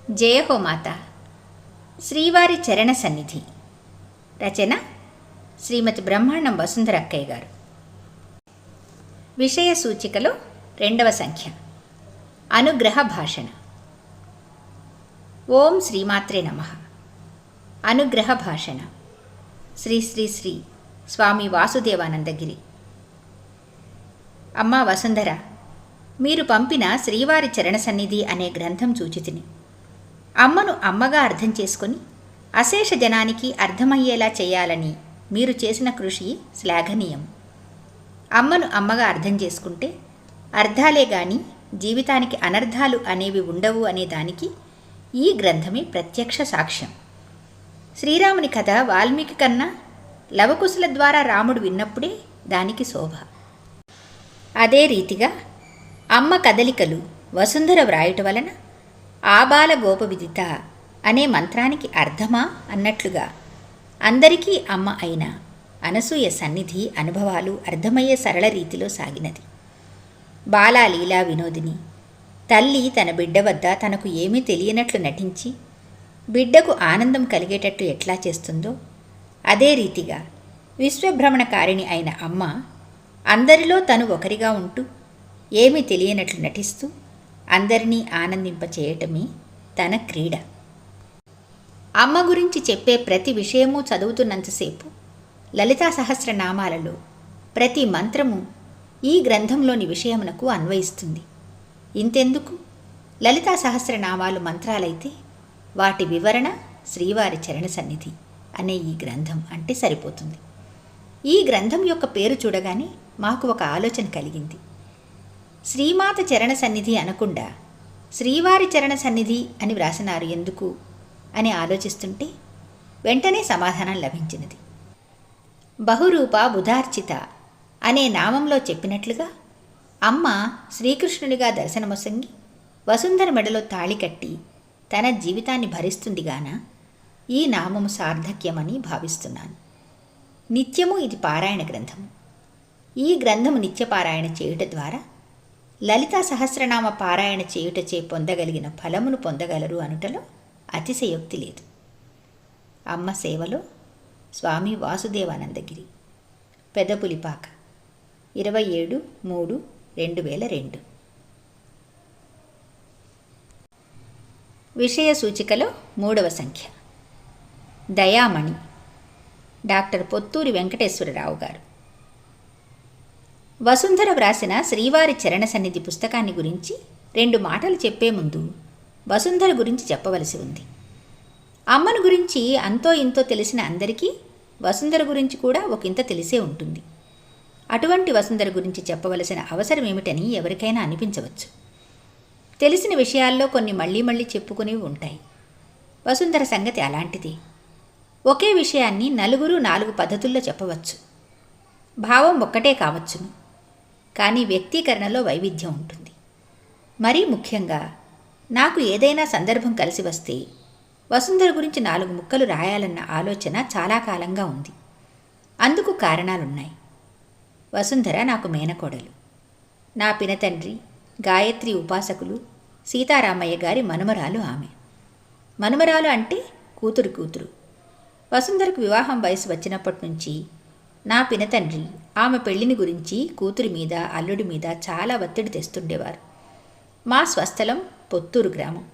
జయ హో మాత. శ్రీవారి చరణ సన్నిధి. రచన శ్రీమతి బ్రహ్మాండం వసుంధర అక్కయ్య గారు. విషయ సూచికలో 2వ సంఖ్య. అనుగ్రహ భాషణ. ఓం శ్రీమాత్రే నమః. అనుగ్రహ భాషణ. శ్రీ శ్రీ శ్రీ స్వామి వాసుదేవానందగిరి. అమ్మా వసుంధర, మీరు పంపిన శ్రీవారి చరణ సన్నిధి అనే గ్రంథం చూచితిని. అమ్మను అమ్మగా అర్థం చేసుకొని అశేష జనానికి అర్థమయ్యేలా చేయాలని మీరు చేసిన కృషి శ్లాఘనీయం. అమ్మను అమ్మగా అర్థం చేసుకుంటే అర్థాలే గాని జీవితానికి అనర్థాలు అనేవి ఉండవు అనే దానికి ఈ గ్రంథమే ప్రత్యక్ష సాక్ష్యం. శ్రీరాముని కథ వాల్మీకి కన్నా లవకుశుల ద్వారా రాముడు విన్నప్పుడే దానికి శోభ. అదే రీతిగా అమ్మ కదలికలు వసుంధర వ్రాయుట వలన ఆబాల గోపవిదిత అనే మంత్రానికి అర్థమా అన్నట్లుగా అందరికీ అమ్మ అయిన అనసూయ సన్నిధి అనుభవాలు అర్థమయ్యే సరళ రీతిలో సాగినది. బాలా లీలా వినోదిని తల్లి తన బిడ్డ వద్ద తనకు ఏమీ తెలియనట్లు నటించి బిడ్డకు ఆనందం కలిగేటట్టు ఎట్లా చేస్తుందో అదే రీతిగా విశ్వభ్రమణకారిణి అయిన అమ్మ అందరిలో తను ఒకరిగా ఉంటూ ఏమీ తెలియనట్లు నటిస్తూ అందరినీ ఆనందింపచేయటమే తన క్రీడ. అమ్మ గురించి చెప్పే ప్రతి విషయము చదువుతున్నంతసేపు లలితా సహస్రనామాలలో ప్రతి మంత్రము ఈ గ్రంథంలోని విషయమునకు అన్వయిస్తుంది. ఇంతెందుకు, లలితా సహస్రనామాలు మంత్రాలైతే వాటి వివరణ శ్రీవారి చరణ సన్నిధి అనే ఈ గ్రంథం అంటే సరిపోతుంది. ఈ గ్రంథం యొక్క పేరు చూడగానే మాకు ఒక ఆలోచన కలిగింది. శ్రీమాత చరణ సన్నిధి అనకుండా శ్రీవారి చరణ సన్నిధి అని వ్రాసినారు ఎందుకు అని ఆలోచిస్తుంటే వెంటనే సమాధానం లభించినది. బహురూప బుధార్చిత అనే నామంలో చెప్పినట్లుగా అమ్మ శ్రీకృష్ణునిగా దర్శనమొసంగి వసుంధర మెడలో తాళి కట్టి తన జీవితాన్ని భరిస్తుందిగాన ఈ నామము సార్థక్యమని భావిస్తున్నాను. నిత్యము ఇది పారాయణ గ్రంథము. ఈ గ్రంథము నిత్యపారాయణ చేయుట ద్వారా లలితా సహస్రనామ పారాయణ చేయుటచే పొందగలిగిన ఫలమును పొందగలరు అనుటలో అతిశయోక్తి లేదు. అమ్మ సేవలో స్వామి వాసుదేవానందగిరి, పెదపులిపాక, 27/3/2002. విషయ సూచికలో 3వ సంఖ్య. దయామణి. డాక్టర్ పొత్తూరి వెంకటేశ్వరరావు గారు. వసుంధర వ్రాసిన శ్రీవారి చరణ సన్నిధి పుస్తకాన్ని గురించి 2 మాటలు చెప్పే ముందు వసుంధర గురించి చెప్పవలసి ఉంది. అమ్మను గురించి అంతో ఇంతో తెలిసిన అందరికీ వసుంధర గురించి కూడా ఒకంత తెలిసే ఉంటుంది. అటువంటి వసుంధర గురించి చెప్పవలసిన అవసరం ఏమిటని ఎవరికైనా అనిపించవచ్చు. తెలిసిన విషయాల్లో కొన్ని మళ్ళీ చెప్పుకునేవి ఉంటాయి. వసుంధర సంగతి అలాంటిదే. ఒకే విషయాన్ని 4 పద్ధతుల్లో చెప్పవచ్చు. భావం ఒక్కటే కావచ్చును, కానీ వ్యక్తీకరణలో వైవిధ్యం ఉంటుంది. మరీ ముఖ్యంగా నాకు ఏదైనా సందర్భం కలిసి వస్తే వసుంధర గురించి 4 ముక్కలు రాయాలన్న ఆలోచన చాలా కాలంగా ఉంది. అందుకు కారణాలున్నాయి. వసుంధర నాకు మేనకోడలు. నా పినతండ్రి గాయత్రి ఉపాసకులు సీతారామయ్య గారి మనుమరాలు ఆమె. మనుమరాలు అంటే కూతురు. వసుంధరకు వివాహం వయసు వచ్చినప్పటి నుంచి నా పినతండ్రి ఆమె పెళ్లిని గురించి కూతురి మీద అల్లుడి మీద చాలా ఒత్తిడి తెస్తుండేవారు. మా స్వస్థలం పొత్తూరు గ్రామం.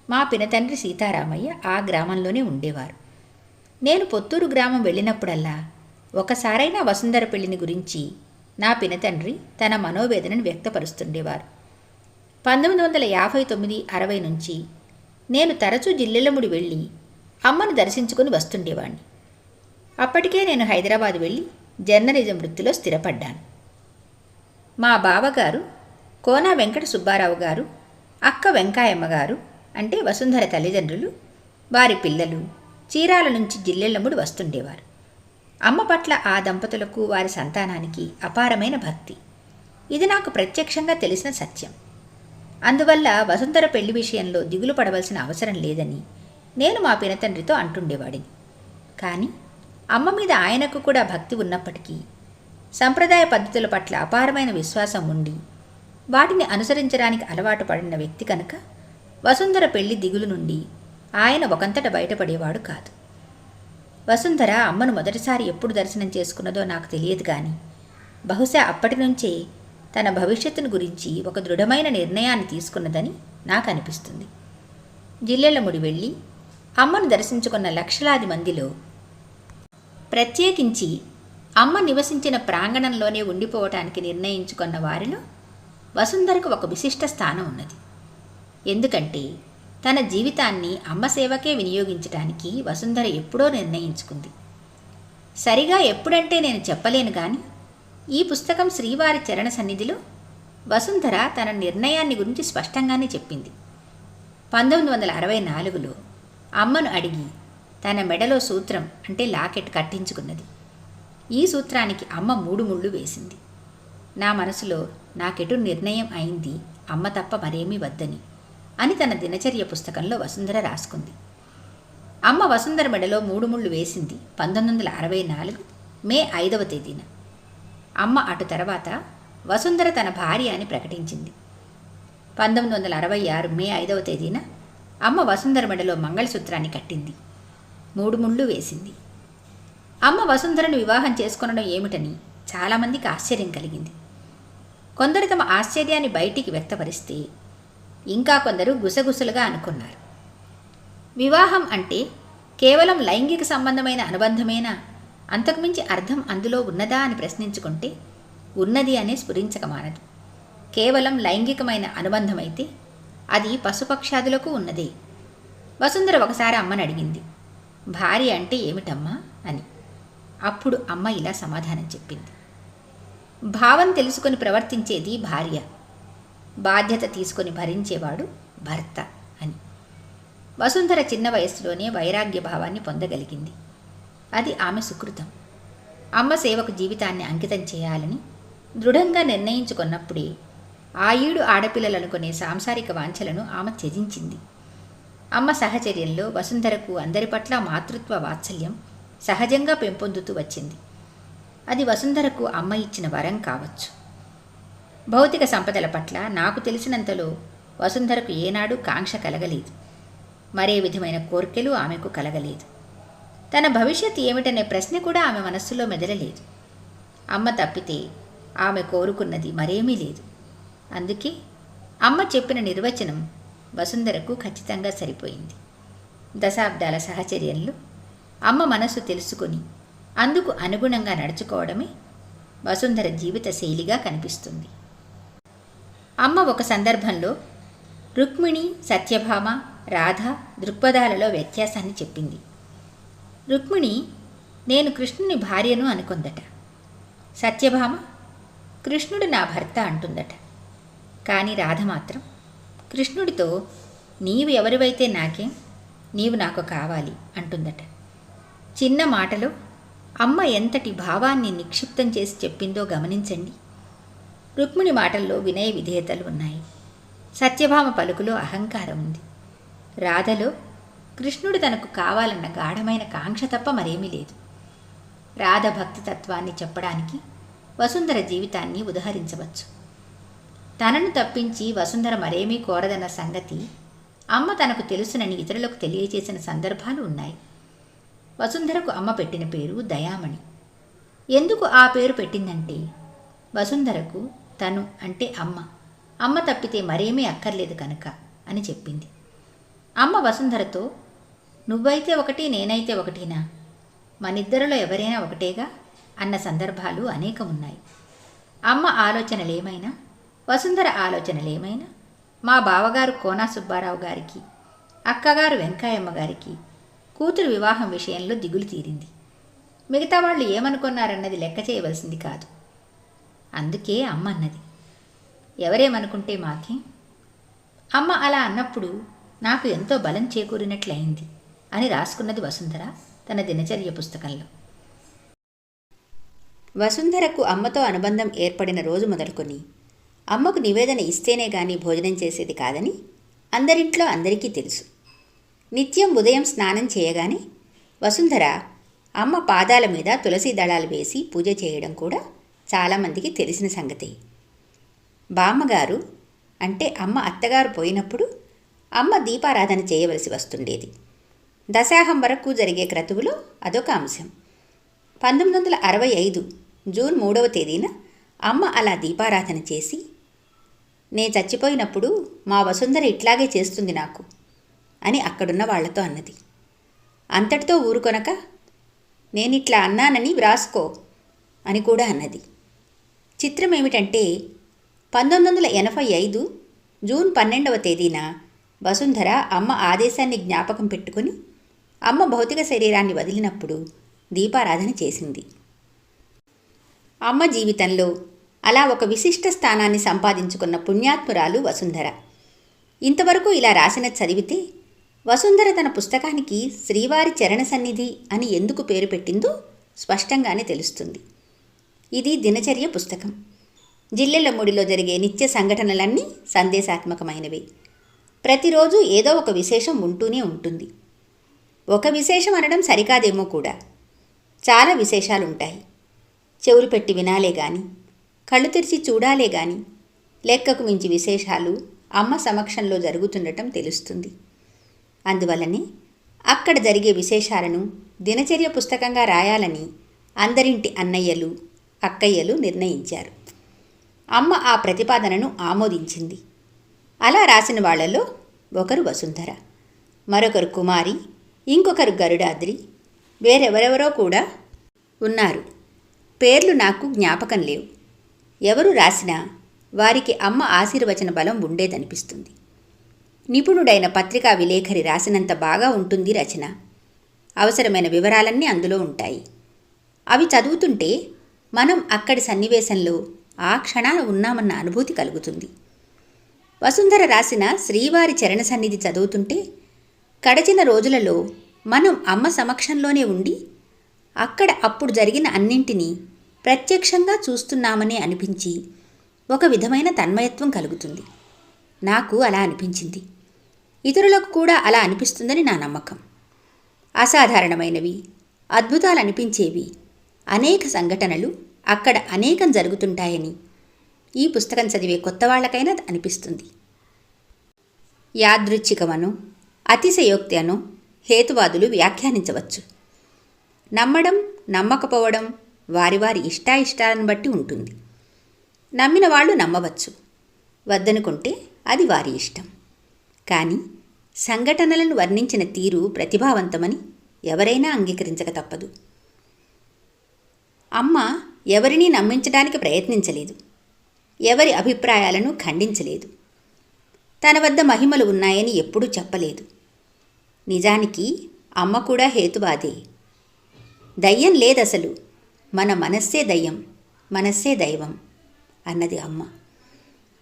మా పినతండ్రి సీతారామయ్య ఆ గ్రామంలోనే ఉండేవారు. నేను పొత్తూరు గ్రామం వెళ్ళినప్పుడల్లా ఒకసారైనా వసుంధర పెళ్లిని గురించి నా పినతండ్రి తన మనోవేదనను వ్యక్తపరుస్తుండేవారు. 1959-60 నుంచి నేను తరచూ జిల్లెలముడి వెళ్ళి అమ్మను దర్శించుకుని వస్తుండేవాణ్ణి. అప్పటికే నేను హైదరాబాద్ వెళ్ళి జర్నలిజం వృత్తిలో స్థిరపడ్డాను. మా బావగారు కోన వెంకట సుబ్బారావు గారు, అక్క వెంకాయమ్మ గారు అంటే వసుంధర తల్లిదండ్రులు, వారి పిల్లలు చీరాల నుంచి జిల్లెళ్ళముడు వస్తుండేవారు. అమ్మ పట్ల ఆ దంపతులకు వారి సంతానానికి అపారమైన భక్తి. ఇది నాకు ప్రత్యక్షంగా తెలిసిన సత్యం. అందువల్ల వసుంధర పెళ్లి విషయంలో దిగులు పడవలసిన అవసరం లేదని నేను మా పినతండ్రితో అంటుండేవాడిని. కానీ అమ్మ మీద ఆయనకు కూడా భక్తి ఉన్నప్పటికీ సంప్రదాయ పద్ధతుల పట్ల అపారమైన విశ్వాసం ఉండి వాటిని అనుసరించడానికి అలవాటు పడిన వ్యక్తి కనుక వసుంధర పెళ్లి దిగులు నుండి ఆయన ఒకంతట బయటపడేవాడు కాదు. వసుంధర అమ్మను మొదటిసారి ఎప్పుడు దర్శనం చేసుకున్నదో నాకు తెలియదు కానీ బహుశా అప్పటి నుంచే తన భవిష్యత్తును గురించి ఒక దృఢమైన నిర్ణయాన్ని తీసుకున్నదని నాకు అనిపిస్తుంది. జిల్లెళ్ళముడి వెళ్ళి అమ్మను దర్శించుకున్న లక్షలాది మందిలో ప్రత్యేకించి అమ్మ నివసించిన ప్రాంగణంలోనే ఉండిపోవటానికి నిర్ణయించుకున్న వారిలో వసుంధరకు ఒక విశిష్ట స్థానం ఉన్నది. ఎందుకంటే తన జీవితాన్ని అమ్మ సేవకే వినియోగించటానికి వసుంధర ఎప్పుడో నిర్ణయించుకుంది. సరిగా ఎప్పుడంటే నేను చెప్పలేను కానీ ఈ పుస్తకం శ్రీవారి చరణ సన్నిధిలో వసుంధర తన నిర్ణయాన్ని గురించి స్పష్టంగానే చెప్పింది. 1964లో అమ్మను అడిగి తన మెడలో సూత్రం అంటే లాకెట్ కట్టించుకున్నది. ఈ సూత్రానికి అమ్మ 3 ముళ్ళు వేసింది. నా మనసులో నాకెటు నిర్ణయం అయింది, అమ్మ తప్ప మరేమీ వద్దని అని తన దినచర్య పుస్తకంలో వసుంధర రాసుకుంది. అమ్మ వసుంధర మెడలో 3 ముళ్ళు వేసింది 1964 మే 5వ తేదీన. అమ్మ అటు తర్వాత వసుంధర తన భార్య అని ప్రకటించింది. 1966 మే 5వ తేదీన అమ్మ వసుంధర మెడలో మంగళసూత్రాన్ని కట్టింది, 3 ముళ్ళు వేసింది. అమ్మ వసుంధరను వివాహం చేసుకొనడం ఏమిటని చాలామందికి ఆశ్చర్యం కలిగింది. కొందరు తమ ఆశ్చర్యాన్ని బయటికి వ్యక్తపరిస్తే ఇంకా కొందరు గుసగుసలుగా అనుకున్నారు. వివాహం అంటే కేవలం లైంగిక సంబంధమైన అనుబంధమేనా, అంతకుమించి అర్థం అందులో ఉన్నదా అని ప్రశ్నించుకుంటే ఉన్నది అనే స్ఫురించకమానదు. కేవలం లైంగికమైన అనుబంధమైతే అది పశుపక్షాదులకు ఉన్నదే. వసుంధర ఒకసారి అమ్మని అడిగింది, భార్య అంటే ఏమిటమ్మా అని. అప్పుడు అమ్మ ఇలా సమాధానం చెప్పింది, భావం తెలుసుకొని ప్రవర్తించేది భార్య, బాధ్యత తీసుకొని భరించేవాడు భర్త అని. వసుంధర చిన్న వయస్సులోనే వైరాగ్య భావాన్ని పొందగలిగింది. అది ఆమె సుకృతం. అమ్మ సేవకు జీవితాన్ని అంకితం చేయాలని దృఢంగా నిర్ణయించుకున్నప్పుడే ఆయుడు ఆడపిల్లలనుకునే సాంసారిక వాంఛలను ఆమె త్యజించింది. అమ్మ సహచర్యంలో వసుంధరకు అందరి పట్ల మాతృత్వ వాత్సల్యం సహజంగా పెంపొందుతూ వచ్చింది. అది వసుంధరకు అమ్మ ఇచ్చిన వరం కావచ్చు. భౌతిక సంపదల పట్ల నాకు తెలిసినంతలో వసుంధరకు ఏనాడు కాంక్ష కలగలేదు. మరే విధమైన కోర్కెలు ఆమెకు కలగలేదు. తన భవిష్యత్తు ఏమిటనే ప్రశ్న కూడా ఆమె మనస్సులో మెదలలేదు. అమ్మ తప్పితే ఆమె కోరుకున్నది మరేమీ లేదు. అందుకే అమ్మ చెప్పిన నిర్వచనం వసుంధరకు ఖచ్చితంగా సరిపోయింది. దశాబ్దాల సహచర్యంలో అమ్మ మనస్సు తెలుసుకొని అందుకు అనుగుణంగా నడుచుకోవడమే వసుంధర జీవిత శైలిగా కనిపిస్తుంది. అమ్మ ఒక సందర్భంలో రుక్మిణి, సత్యభామ, రాధ దృక్పథాలలో వ్యత్యాసాన్ని చెప్పింది. రుక్మిణి నేను కృష్ణుని భార్యను అనుకుందట. సత్యభామ కృష్ణుడు నా భర్త అంటుందట. కానీ రాధ మాత్రం కృష్ణుడితో నీవు ఎవరివైతే నాకేం, నీవు నాకు కావాలి అంటుందట. చిన్న మాటలో అమ్మ ఎంతటి భావాన్ని నిక్షిప్తం చేసి చెప్పిందో గమనించండి. రుక్మిణి మాటల్లో వినయ విధేయతలు ఉన్నాయి. సత్యభామ పలుకులో అహంకారం ఉంది. రాధలో కృష్ణుడు తనకు కావాలన్న గాఢమైన కాంక్ష తప్ప మరేమీ లేదు. రాధ భక్తి తత్వాన్ని చెప్పడానికి వసుంధర జీవితాన్ని ఉదహరించవచ్చు. తనను తప్పించి వసుంధర మరేమీ కోరదన్న సంగతి అమ్మ తనకు తెలుసునని ఇతరులకు తెలియచేసిన సందర్భాలు ఉన్నాయి. వసుంధరకు అమ్మ పెట్టిన పేరు దయామణి. ఎందుకు ఆ పేరు పెట్టిందంటే వసుంధరకు తను అంటే అమ్మ తప్పితే మరేమీ అక్కర్లేదు కనుక అని చెప్పింది. అమ్మ వసుంధరతో నువ్వైతే ఒకటి నేనైతే ఒకటినా, మనిద్దరిలో ఎవరైనా ఒకటేగా అన్న సందర్భాలు అనేకమున్నాయి. అమ్మ ఆలోచనలేమైనా, వసుంధర ఆలోచనలేమైనా మా బావగారు కోనా సుబ్బారావు గారికి, అక్కగారు వెంకాయమ్మ గారికి కూతురు వివాహం విషయంలో దిగులు తీరింది. మిగతా వాళ్ళు ఏమనుకున్నారన్నది లెక్క చేయవలసింది కాదు. అందుకే అమ్మ అన్నది, ఎవరేమనుకుంటే మాకే. అమ్మ అలా అన్నప్పుడు నాకు ఎంతో బలం చేకూరినట్లయింది అని రాసుకున్నది వసుంధర తన దినచర్య పుస్తకంలో. వసుంధరకు అమ్మతో అనుబంధం ఏర్పడిన రోజు మొదలుకొని అమ్మకు నివేదన ఇస్తేనే గాని భోజనం చేసేది కాదని అందరింట్లో అందరికీ తెలుసు. నిత్యం ఉదయం స్నానం చేయగానే వసుంధర అమ్మ పాదాల మీద తులసి దళాలు వేసి పూజ చేయడం కూడా చాలామందికి తెలిసిన సంగతే. బామ్మగారు అంటే అమ్మ అత్తగారు పోయినప్పుడు అమ్మ దీపారాధన చేయవలసి వస్తుండేది. దశాహం వరకు జరిగే క్రతువులో అదొక అంశం. 1965 జూన్ 3వ తేదీన అమ్మ అలా దీపారాధన చేసి, నే చచ్చిపోయినప్పుడు మా వసుంధర ఇట్లాగే చేస్తుంది నాకు అని అక్కడున్న వాళ్లతో అన్నది. అంతటితో ఊరుకొనక, నేనిట్లా అన్నానని వ్రాసుకో అని కూడా అన్నది. చిత్రమేమిటంటే 1985 జూన్ 12వ తేదీన వసుంధర అమ్మ ఆదేశాన్ని జ్ఞాపకం పెట్టుకుని అమ్మ భౌతిక శరీరాన్ని వదిలినప్పుడు దీపారాధన చేసింది. అమ్మ జీవితంలో అలా ఒక విశిష్ట స్థానాన్ని సంపాదించుకున్న పుణ్యాత్మురాలు వసుంధర. ఇంతవరకు ఇలా రాసిన చదివితే వసుంధర తన పుస్తకానికి శ్రీవారి చరణ సన్నిధి అని ఎందుకు పేరు పెట్టిందో స్పష్టంగానే తెలుస్తుంది. ఇది దినచర్య పుస్తకం. జిల్లెళ్ళముడిలో జరిగే నిత్య సంఘటనలన్నీ సందేశాత్మకమైనవే. ప్రతిరోజు ఏదో ఒక విశేషం ఉంటూనే ఉంటుంది. ఒక విశేషం అనడం సరికాదేమో కూడా. చాలా విశేషాలుంటాయి. చెవులు పెట్టి వినాలే గాని, కళ్ళు తెరిచి చూడాలే గాని, లెక్కకు మించి విశేషాలు అమ్మ సమక్షంలో జరుగుతుండటం తెలుస్తుంది. అందువల్లనే అక్కడ జరిగే విశేషాలను దినచర్య పుస్తకంగా రాయాలని అందరింటి అన్నయ్యలు, అక్కయ్యలు నిర్ణయించారు. అమ్మ ఆ ప్రతిపాదనను ఆమోదించింది. అలా రాసిన వాళ్లలో ఒకరు వసుంధర, మరొకరు కుమారి, ఇంకొకరు గరుడాద్రి, వేరెవరెవరో కూడా ఉన్నారు. పేర్లు నాకు జ్ఞాపకం లేవు. ఎవరు రాసినా వారికి అమ్మ ఆశీర్వచన బలం ఉండేదనిపిస్తుంది. నిపుణుడైన పత్రికా విలేఖరి రాసినంత బాగా ఉంటుంది రచన. అవసరమైన వివరాలన్నీ అందులో ఉంటాయి. అవి చదువుతుంటే మనం అక్కడి సన్నివేశంలో ఆ క్షణాన ఉన్నామన్న అనుభూతి కలుగుతుంది. వసుంధర రాసిన శ్రీవారి చరణ సన్నిధి చదువుతుంటే గడచిన రోజులలో మనం అమ్మ సమక్షంలోనే ఉండి అక్కడ అప్పుడు జరిగిన అన్నింటినీ ప్రత్యక్షంగా చూస్తున్నామనే అనిపించి ఒక విధమైన తన్మయత్వం కలుగుతుంది. నాకు అలా అనిపించింది. ఇతరులకు కూడా అలా అనిపిస్తుందని నా నమ్మకం. అసాధారణమైనవి, అద్భుతాలు అనిపించేవి అనేక సంఘటనలు అక్కడ అనేకం జరుగుతుంటాయని ఈ పుస్తకం చదివే కొత్త వాళ్లకైనా అనిపిస్తుంది. యాదృచ్ఛికమనో అతిశయోక్తి అనో హేతువాదులు వ్యాఖ్యానించవచ్చు. నమ్మడం, నమ్మకపోవడం వారి వారి ఇష్టాయిష్టాలను బట్టి ఉంటుంది. నమ్మిన వాళ్ళు నమ్మవచ్చు, వద్దనుకుంటే అది వారి ఇష్టం. కానీ సంఘటనలను వర్ణించిన తీరు ప్రతిభావంతమని ఎవరైనా అంగీకరించక తప్పదు. అమ్మ ఎవరినీ నమ్మించడానికి ప్రయత్నించలేదు, ఎవరి అభిప్రాయాలను ఖండించలేదు, తన వద్ద మహిమలు ఉన్నాయని ఎప్పుడూ చెప్పలేదు. నిజానికి అమ్మ కూడా హేతువాదే. దయ్యం లేదసలు, మన మనస్సే దయ్యం, మనస్సే దైవం అన్నది అమ్మ.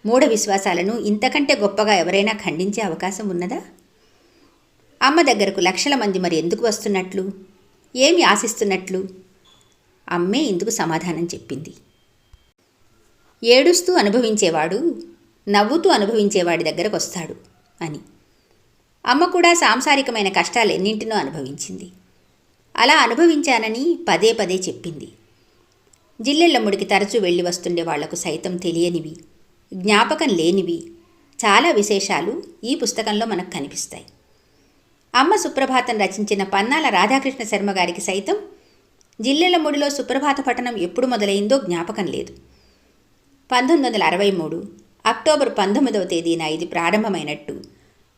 మూఢ విశ్వాసాలను ఇంతకంటే గొప్పగా ఎవరైనా ఖండించే అవకాశం ఉన్నదా? అమ్మ దగ్గరకు లక్షల మంది మరి ఎందుకు వస్తున్నట్లు, ఏమి ఆశిస్తున్నట్లు? అమ్మే ఇందుకు సమాధానం చెప్పింది. ఏడుస్తూ అనుభవించేవాడు నవ్వుతూ అనుభవించేవాడి దగ్గరకు వస్తాడు అని. అమ్మ కూడా సాంసారికమైన కష్టాలు ఎన్నింటినో అనుభవించింది. అలా అనుభవించానని పదే పదే చెప్పింది. జిల్లెళ్ళముడికి తరచూ వెళ్ళి వస్తుండే వాళ్లకు సైతం తెలియనివి, జ్ఞాపకం లేనివి చాలా విశేషాలు ఈ పుస్తకంలో మనకు కనిపిస్తాయి. అమ్మ సుప్రభాతం రచించిన పన్నాల రాధాకృష్ణ శర్మ గారికి సైతం జిల్లెళ్ళముడిలో సుప్రభాత పఠనం ఎప్పుడు మొదలైందో జ్ఞాపకం లేదు. 1963 అక్టోబర్ 19వ తేదీన ఇది ప్రారంభమైనట్టు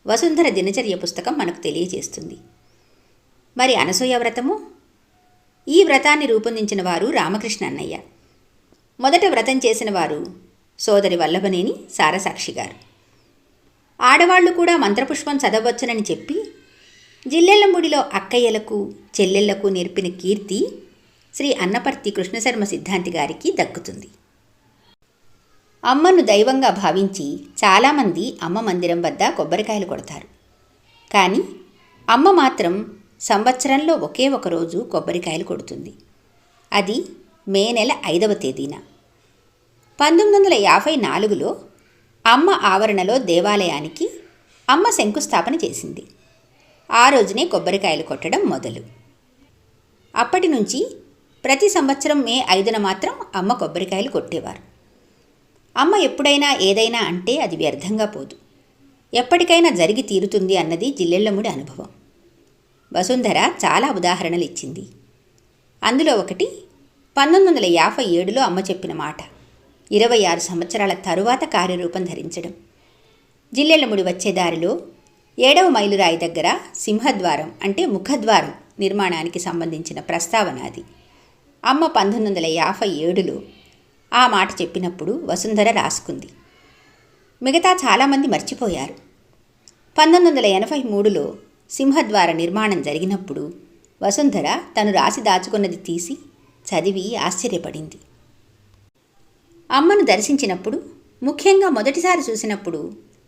వసుంధర దినచర్య పుస్తకం మనకు తెలియజేస్తుంది. మరి అనసూయ వ్రతము? ఈ వ్రతాన్ని రూపొందించిన వారు రామకృష్ణ అన్నయ్య. మొదట వ్రతం చేసిన వారు సోదరి వల్లభనేని సారసాక్షి గారు. ఆడవాళ్లు కూడా మంత్రపుష్పం చదవచ్చునని చెప్పి జిల్లెళ్ళముడిలో అక్కయ్యలకు, చెల్లెళ్లకు నేర్పిన కీర్తి శ్రీ అన్నపర్తి కృష్ణశర్మ సిద్ధాంతి గారికి దక్కుతుంది. అమ్మను దైవంగా భావించి చాలామంది అమ్మ మందిరం వద్ద కొబ్బరికాయలు కొడతారు. కానీ అమ్మ మాత్రం సంవత్సరంలో ఒకే ఒక రోజు కొబ్బరికాయలు కొడుతుంది. అది మే నెల 5వ తేదీన. 1954లో అమ్మ ఆవరణలో దేవాలయానికి అమ్మ శంకుస్థాపన చేసింది. ఆ రోజునే కొబ్బరికాయలు కొట్టడం మొదలు. అప్పటి నుంచి ప్రతి సంవత్సరం మే 5న మాత్రం అమ్మ కొబ్బరికాయలు కొట్టేవారు. అమ్మ ఎప్పుడైనా ఏదైనా అంటే అది వ్యర్థంగా పోదు. ఎప్పటికైనా జరిగి తీరుతుంది అన్నది జిల్లెళ్ళముడి అనుభవం. వసుంధర చాలా ఉదాహరణలు ఇచ్చింది. అందులో ఒకటి 1957లో అమ్మ చెప్పిన మాట 26 సంవత్సరాల తరువాత కార్యరూపం ధరించడం. జిల్లెళ్ళముడి వచ్చే దారిలో 7వ మైలురాయి దగ్గర సింహద్వారం అంటే ముఖద్వారం నిర్మాణానికి సంబంధించిన ప్రస్తావన అది. అమ్మ 1957లో ఆ మాట చెప్పినప్పుడు వసుంధర రాసుకుంది. మిగతా చాలామంది మర్చిపోయారు. 1983లో సింహద్వార నిర్మాణం జరిగినప్పుడు వసుంధర తను రాసి దాచుకున్నది తీసి చదివి ఆశ్చర్యపడింది. అమ్మను దర్శించినప్పుడు, ముఖ్యంగా మొదటిసారి చూసినప్పుడు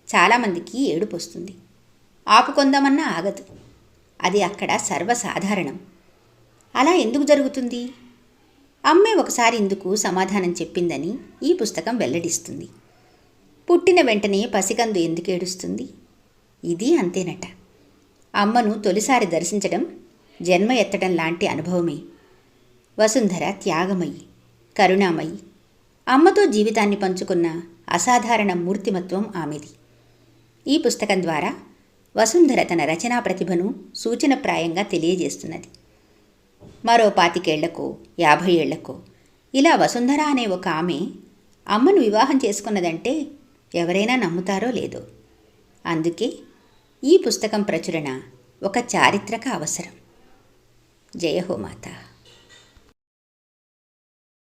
చాలామందికి ఏడుపు వస్తుంది. ఆపుకొందామన్నా ఆగదు. అది అక్కడ సర్వసాధారణం. అలా ఎందుకు జరుగుతుంది? అమ్మే ఒకసారి ఇందుకు సమాధానం చెప్పిందని ఈ పుస్తకం వెల్లడిస్తుంది. పుట్టిన వెంటనే పసికందు ఎందుకు ఏడుస్తుంది? ఇది అంతేనట. అమ్మను తొలిసారి దర్శించడం జన్మ ఎత్తడం లాంటి అనుభవమే. వసుంధర త్యాగమయి, కరుణామయి, అమ్మతో జీవితాన్ని పంచుకున్న అసాధారణ మూర్తిమత్వం ఆమెది. ఈ పుస్తకం ద్వారా వసుంధర తన రచనా ప్రతిభను సూచనప్రాయంగా తెలియజేస్తున్నది. మరో 25 ఏళ్లకో 50 ఏళ్లకో ఇలా వసుంధర అనే ఒక ఆమె అమ్మను వివాహం చేసుకున్నదంటే ఎవరైనా నమ్ముతారో లేదో. అందుకే ఈ పుస్తకం ప్రచురణ ఒక చారిత్రక అవసరం. జయ హో మాతా.